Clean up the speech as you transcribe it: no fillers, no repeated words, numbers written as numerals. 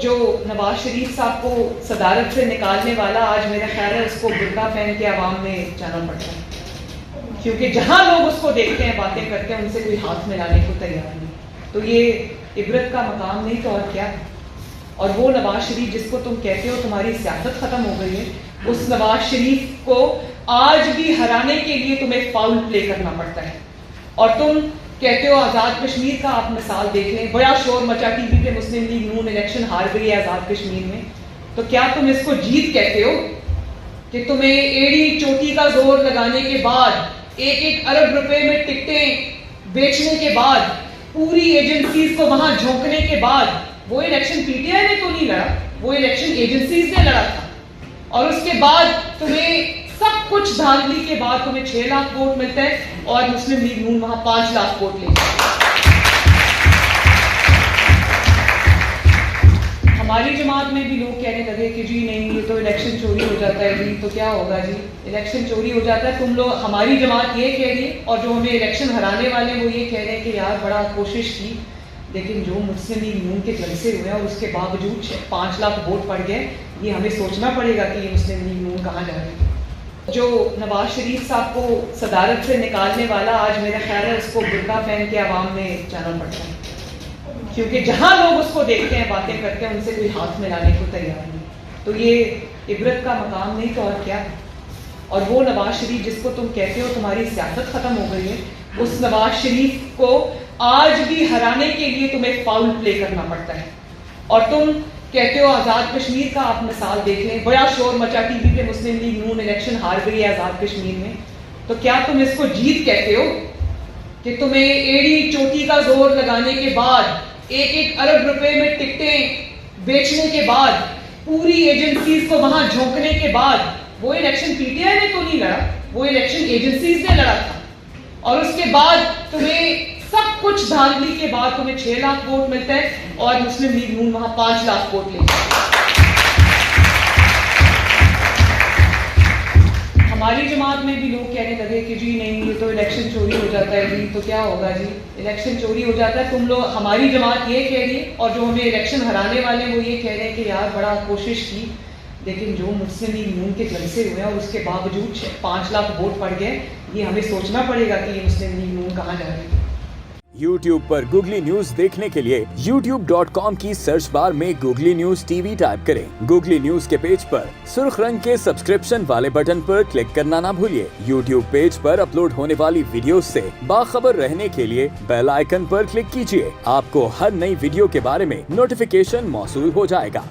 جو نواز شریف صاحب کو صدارت سے نکالنے والا آج میرا خیال ہے اس کو برقع پہن کے عوام میں جانا پڑتا ہے، کیونکہ جہاں لوگ اس کو دیکھتے ہیں باتیں کرتے ہیں ان سے کوئی ہاتھ ملانے کو تیار نہیں. تو یہ عبرت کا مقام نہیں تو اور کیا ہے. اور وہ نواز شریف جس کو تم کہتے ہو تمہاری سیاست ختم ہو گئی ہے، اس نواز شریف کو آج بھی ہرانے کے لیے تمہیں فاؤل پلے کرنا پڑتا ہے. اور تم کہتے ہو آزاد کشمیر کا آپ مثال دیکھ لیں، بڑا شور مچا ٹی وی پہ مسلم لیگ نون الیکشن ہار گئی ہے آزاد کشمیر میں. تو کیا تم اس کو جیت کہتے ہو کہ تمہیں ایڑی چوٹی کا زور لگانے کے بعد 1 ارب روپے میں ٹکٹیں بیچنے کے بعد پوری ایجنسیز کو وہاں جھونکنے کے بعد وہ الیکشن پی ٹی آئی نے تو نہیں لڑا، وہ الیکشن ایجنسیز نے لڑا تھا. اور اس کے بعد تمہیں سب کچھ دھاندلی کے بعد تمہیں 6 لاکھ ووٹ ملتا ہے اور مسلم لیگ نون وہاں 5 لاکھ ووٹ لے. ہماری جماعت میں بھی لوگ کہنے لگے کہ جی نہیں یہ تو الیکشن چوری ہو جاتا ہے، جی تو کیا ہوگا جی الیکشن چوری ہو جاتا ہے. تم لوگ ہماری جماعت یہ کہہ رہی ہے اور جو ہمیں الیکشن ہرانے والے وہ یہ کہہ رہے ہیں کہ یار بڑا کوشش کی، لیکن جو مسلم لیگ نون کے جلسے ہوئے اور اس کے باوجود 5 لاکھ ووٹ پڑ گئے، یہ ہمیں سوچنا پڑے گا کہ یہ مسلم لیگ نون کہاں جا رہی ہے. جو نواز شریف صاحب کو صدارت سے نکالنے والا آج میرا خیال ہے اس کو برقع پہن کے عوام میں جانا پڑتا ہے، کیونکہ جہاں لوگ اس کو دیکھتے ہیں باتیں کرتے ہیں ان سے کوئی ہاتھ ملانے کو تیار نہیں. تو یہ عبرت کا مقام نہیں تو اور کیا ہے. اور وہ نواز شریف جس کو تم کہتے ہو تمہاری سیاست ختم ہو گئی ہے، اس نواز شریف کو آج بھی ہرانے کے لیے تمہیں فاؤل پلے کرنا پڑتا ہے. اور تم کہتے ہو آزاد کشمیر کا آپ مثال دیکھ لیں، بڑا شور مچا ٹی وی پہ مسلم لیگ نون الیکشن ہار گئی ہے آزاد کشمیر میں. تو کیا تم اس کو جیت کہتے ہو کہ تمہیں ایڑی چوٹی کا زور لگانے کے بعد 1 ارب روپے میں ٹکٹیں بیچنے کے بعد پوری ایجنسیز کو وہاں جھونکنے کے بعد وہ الیکشن پی ٹی آئی نے تو نہیں لڑا، وہ الیکشن ایجنسیز نے لڑا تھا. اور اس کے بعد تمہیں سب کچھ دھاندلی کے بعد تمہیں 6 لاکھ ووٹ ملتا ہے اور مسلم لیگ نون وہاں 5 لاکھ ووٹ لے. ہماری جماعت میں بھی لوگ کہنے لگے کہ جی نہیں یہ تو الیکشن چوری ہو جاتا ہے، جی تو کیا ہوگا جی الیکشن چوری ہو جاتا ہے. تم لوگ ہماری جماعت یہ کہہ رہی ہے اور جو ہمیں الیکشن ہرانے والے وہ یہ کہہ رہے ہیں کہ یار بڑا کوشش کی، لیکن جو مسلم لیگ نون کے جلسے ہوئے اور اس کے باوجود 5 لاکھ ووٹ پڑ گئے، یہ ہمیں سوچنا پڑے گا کہ یہ مسلم لیگ نون کہاں جا رہی ہے. YouTube پر گوگلی نیوز دیکھنے کے لیے youtube.com کی سرچ بار میں googly news T V type کریں. گوگلی نیوز کے پیج پر سرخ رنگ کے سبسکرپشن والے بٹن پر کلک کرنا نہ بھولیے. YouTube پیج پر اپلوڈ ہونے والی ویڈیوز سے باخبر رہنے کے لیے بیل آئیکن پر کلک کیجیے. آپ کو ہر نئی ویڈیو کے بارے میں نوٹیفیکیشن موصول ہو جائے گا.